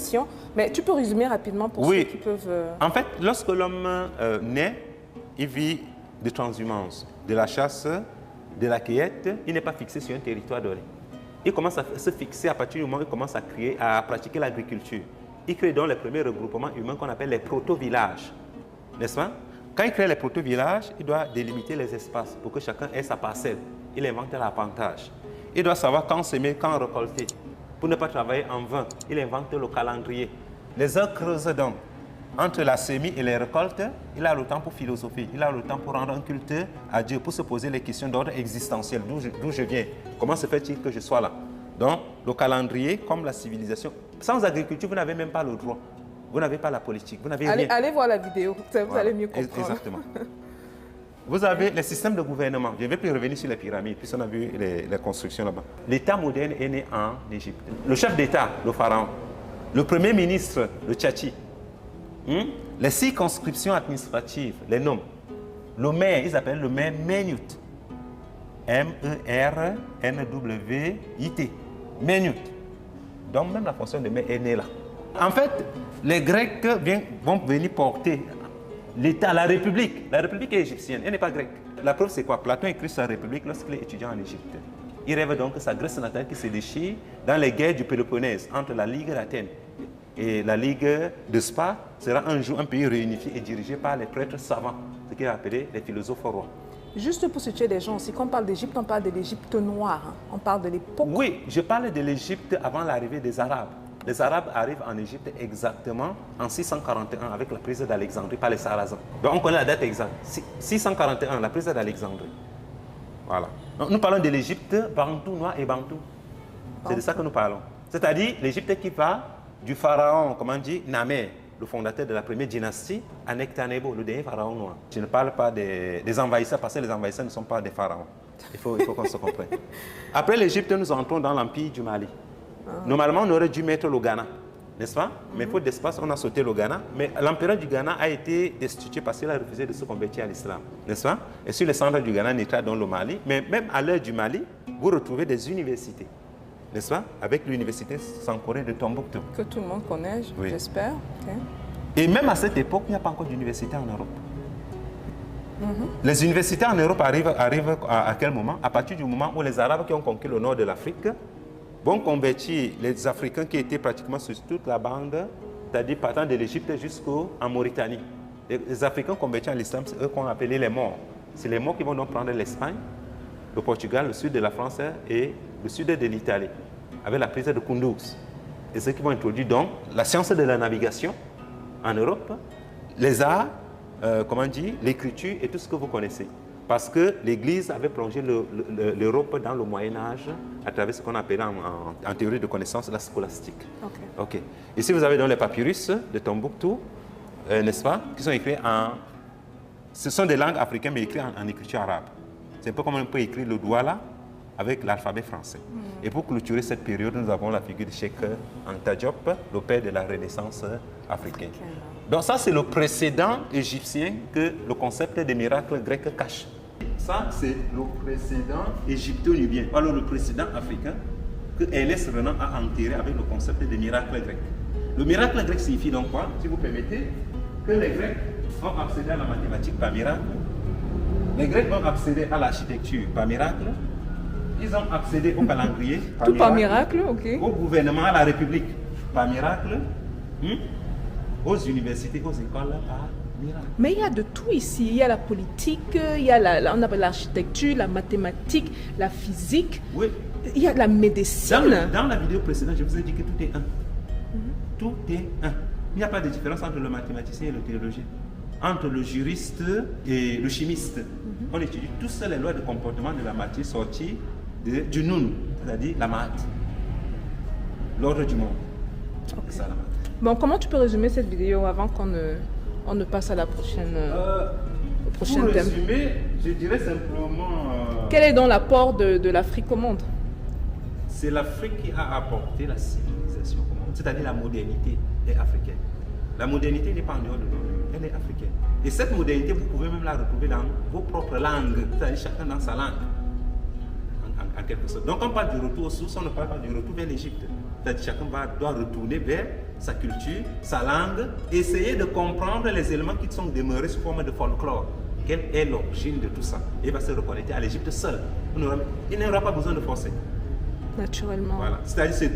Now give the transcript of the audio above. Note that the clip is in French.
civilisation. Mais tu peux résumer rapidement pour ceux qui peuvent... En fait, lorsque l'homme naît, il vit de transhumance, de la chasse, de la cueillette. Il n'est pas fixé sur un territoire donné. Il commence à se fixer à partir du moment où il commence à pratiquer l'agriculture. Il crée donc les premiers regroupements humains qu'on appelle les proto-villages. N'est-ce pas? Quand il crée les proto-villages, il doit délimiter les espaces pour que chacun ait sa parcelle. Il invente l'appantage. Il doit savoir quand semer, quand récolter. Pour ne pas travailler en vain, il invente le calendrier. Les heures creusent donc. Entre la semis et les récoltes, il a le temps pour philosopher, il a le temps pour rendre un culte à Dieu, pour se poser les questions d'ordre existentiel. D'où je viens? Comment se fait-il que je sois là? Donc, le calendrier, comme la civilisation. Sans agriculture, vous n'avez même pas le droit. Vous n'avez pas la politique, vous n'avez rien. Allez voir la vidéo, vous allez mieux comprendre. Exactement. Vous avez les systèmes de gouvernement. Je ne vais plus revenir sur les pyramides, puisqu'on a vu les constructions là-bas. L'État moderne est né en Égypte. Le chef d'État, le pharaon. Le premier ministre, le Tchatchi. Les circonscriptions administratives, les noms. Le maire, ils appellent le maire Menut. M-E-R-N-W-I-T. Menut. Donc même la fonction de maire est née là. En fait, les Grecs vont venir porter l'État, la République. La République est égyptienne, elle n'est pas grecque. La preuve, c'est quoi? Platon écrit sa République lorsqu'il est étudiant en Égypte. Il rêve donc que sa Grèce natale qui se déchire dans les guerres du Péloponnèse entre la Ligue d'Athènes et la Ligue de Spa sera un jour un pays réunifié et dirigé par les prêtres savants, ce qu'il a appelé les philosophes rois. Juste pour situer des gens aussi, quand on parle d'Égypte, on parle de l'Égypte noire. Hein. On parle de l'époque. Oui, je parle de l'Égypte avant l'arrivée des Arabes. Les Arabes arrivent en Égypte exactement en 641 avec la prise d'Alexandrie par les Sarrasins. Donc on connaît la date exacte. 641, la prise d'Alexandrie. Voilà. Donc, nous parlons de l'Égypte bantou, noir et bantou. C'est de ça que nous parlons. C'est-à-dire l'Égypte qui part du pharaon, comment on dit, Namer, le fondateur de la première dynastie, à Nectanebo, le dernier pharaon noir. Je ne parle pas des envahisseurs parce que les envahisseurs ne sont pas des pharaons. Il faut qu'on se comprenne. Après l'Égypte, nous entrons dans l'empire du Mali. Normalement, on aurait dû mettre le Ghana, n'est-ce pas? Mais faute d'espace, on a sauté le Ghana. Mais l'empereur du Ghana a été destitué parce qu'il a refusé de se convertir à l'islam, n'est-ce pas? Et sur le centre du Ghana, naîtra dans le Mali. Mais même à l'heure du Mali, vous retrouvez des universités, n'est-ce pas? Avec l'université Sankoré de Tombouctou. Que tout le monde connaît, j'espère. Okay. Et même à cette époque, il n'y a pas encore d'université en Europe. Les universités en Europe arrivent à quel moment? À partir du moment où les Arabes qui ont conquis le nord de l'Afrique vont convertir les Africains qui étaient pratiquement sur toute la bande, c'est-à-dire partant de l'Égypte jusqu'en Mauritanie. Les Africains convertis à l'islam, c'est eux qu'on appelait les morts. C'est les morts qui vont donc prendre l'Espagne, le Portugal, le sud de la France et le sud de l'Italie, avec la prise de Kunduz. Et ceux qui vont introduire donc la science de la navigation en Europe, les arts, comment on dit, l'écriture et tout ce que vous connaissez. Parce que l'Église avait plongé l'Europe dans le Moyen-Âge à travers ce qu'on appelle en théorie de connaissance la scolastique. Okay. Ici, vous avez donc les papyrus de Tombouctou, n'est-ce pas, qui sont écrits en... Ce sont des langues africaines, mais écrites en écriture arabe. C'est un peu comme on peut écrire le Douala avec l'alphabet français. Et pour clôturer cette période, nous avons la figure de Cheikh Anta Diop, le père de la Renaissance africaine. Donc ça, c'est le précédent égyptien que le concept des miracles grecs cache. Ça, c'est le précédent égypto-nubien, alors le précédent africain que Ernest Renan a enterré avec le concept des miracles grecs. Le miracle grec signifie donc quoi? Si vous permettez, que les Grecs ont accédé à la mathématique par miracle, les Grecs ont accédé à l'architecture par miracle, ils ont accédé au calendrier par miracle, au gouvernement, à la République par miracle, aux universités, aux écoles par miracle. Mais il y a de tout ici. Il y a la politique, il y a l'architecture, la mathématique, la physique. Oui. Il y a la médecine. Dans la vidéo précédente, je vous ai dit que tout est un. Tout est un. Il n'y a pas de différence entre le mathématicien et le théologien. Entre le juriste et le chimiste. On étudie tous les lois de comportement de la matière sorties du Noun, c'est-à-dire la maths. L'ordre du monde. C'est ça la maths. Bon, comment tu peux résumer cette vidéo avant qu'on ne passe à la prochaine, au prochain pour thème? résumer, je dirais simplement... Quel est donc l'apport de l'Afrique au monde? C'est l'Afrique qui a apporté la civilisation au monde, c'est-à-dire la modernité est africaine. La modernité n'est pas en dehors de l'ONU, elle est africaine. Et cette modernité, vous pouvez même la retrouver dans vos propres langues, c'est-à-dire chacun dans sa langue, en quelque sorte. Donc on parle du retour aux sources, on ne parle pas du retour vers l'Égypte. C'est-à-dire chacun doit retourner vers sa culture, sa langue, essayer de comprendre les éléments qui sont demeurés sous forme de folklore. Quelle est l'origine de tout ça? Il va se reconnecter à l'Égypte seul. Il n'aura pas besoin de forcer. Naturellement. Voilà. C'est-à-dire